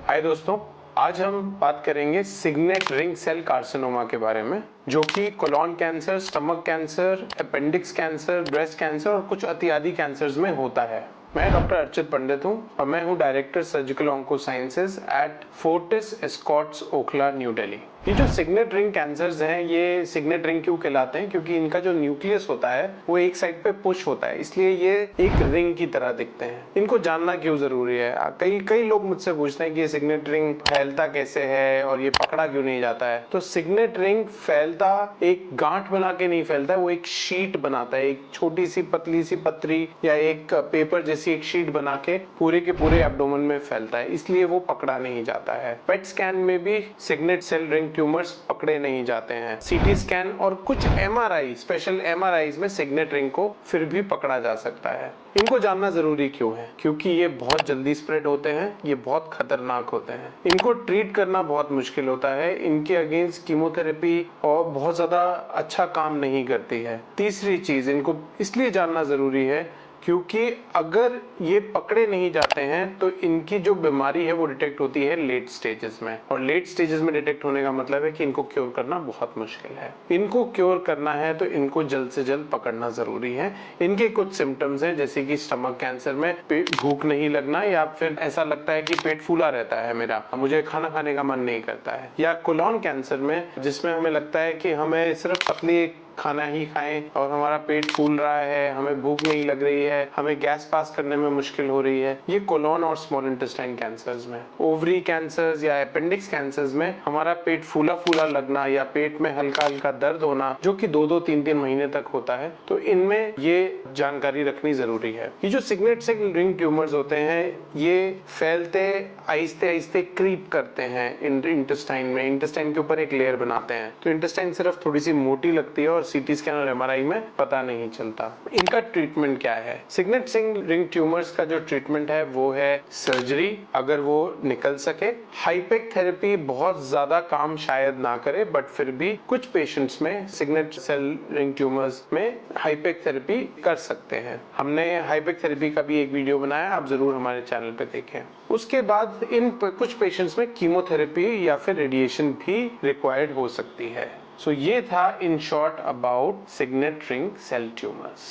हाय दोस्तों, आज हम बात करेंगे सिग्नेट रिंग सेल कार्सिनोमा के बारे में, जो कि colon cancer, stomach cancer, appendix cancer, breast cancer और कुछ अतिआदी कैंसर्स में होता है। मैं डॉक्टर अर्चित पंडित हूं और मैं हूं director surgical oncosciences at Fortis Escorts Okhla, new Delhi. ये जो सिग्नेट रिंग कैंसर्स हैं, ये सिग्नेट रिंग क्यों कहलाते हैं? क्योंकि इनका जो न्यूक्लियस होता है वो एक साइड पे पुश होता है, इसलिए ये एक रिंग की तरह दिखते हैं। इनको जानना क्यों जरूरी है? कई लोग मुझसे पूछते हैं कि ये सिग्नेट रिंग फैलता कैसे है और ये पकड़ा क्यों नहीं जाता है। तो सिग्नेट रिंग फैलता एक गांठ बना के नहीं फैलता है, वो एक शीट बनाता है, एक छोटी सी पतली सी पतरी या एक पेपर जैसी एक शीट बना के पूरे के पूरे एब्डोमेन में फैलता है, इसलिए वो पकड़ा नहीं जाता है। पेट स्कैन में भी सिग्नेट सेल रिंग ट्यूमर्स पकड़े नहीं जाते हैं। सीटी स्कैन और कुछ एमआरआई, स्पेशल एमआरआईज में सिग्नेट रिंग को फिर भी पकड़ा जा सकता है। इनको जानना जरूरी क्यों है? क्योंकि ये बहुत जल्दी स्प्रेड होते हैं, ये बहुत खतरनाक होते हैं, इनको ट्रीट करना बहुत मुश्किल होता है, इनके अगेंस्ट कीमोथेरेपी और बहुत ज्यादा अच्छा काम नहीं करती है। तीसरी चीज, इनको इसलिए जानना जरूरी है क्योंकि अगर ये पकड़े नहीं जाते हैं तो इनकी जो बीमारी है वो डिटेक्ट होती है लेट स्टेजेस में, और लेट स्टेजेस में डिटेक्ट होने का मतलब है कि इनको क्योर करना बहुत मुश्किल है। इनको क्योर करना है तो इनको जल्द से जल्द पकड़ना जरूरी है। इनके कुछ सिम्टम्स हैं, जैसे कि स्टमक कैंसर में भूख नहीं लगना, या फिर ऐसा लगता है कि पेट फूला रहता है मेरा, मुझे खाना खाने का मन नहीं करता है। या कोलोन कैंसर में, जिसमें हमें लगता है कि हमें सिर्फ पतली खाना ही खाएं और हमारा पेट फूल रहा है, हमें भूख नहीं लग रही है, हमें गैस पास करने में मुश्किल हो रही है। ये कोलोन और स्मॉल इंटेस्टाइन कैंसर्स में। ओवरी कैंसर्स या अपेंडिक्स कैंसर्स में हमारा पेट फूला फूला लगना या पेट में हल्का हल्का दर्द होना, जो कि 2-3 महीने तक होता है, तो इनमें ये जानकारी रखनी जरूरी है। ये जो सिग्नेट सेल रिंग ट्यूमर्स होते हैं, ये फैलते आहिस्ते आहिस्ते क्रीप करते हैं इंटेस्टाइन में, इंटेस्टाइन के ऊपर एक लेयर बनाते हैं। तो इंटेस्टाइन सिर्फ थोड़ी सी मोटी लगती है और सीटी स्कैन और एमआरआई में पता नहीं चलता। इनका ट्रीटमेंट क्या है? सिग्नेट सेल रिंग ट्यूमर्स का जो ट्रीटमेंट है वो है सर्जरी, अगर वो निकल सके। हाइपेक थेरेपी बहुत ज्यादा काम शायद ना करे, बट फिर भी कुछ पेशेंट्स में सिग्नेट सेल रिंग ट्यूमर्स में हाइपेक थेरेपी कर सकते हैं। हमने हाइपेक थेरेपी का भी एक वीडियो बनाया, आप जरूर हमारे चैनल पे देखें। उसके बाद इन कुछ पेशेंट्स में कीमोथेरेपी या फिर रेडिएशन भी रिक्वायर्ड हो सकती है। So ये था in short about signet ring cell tumors।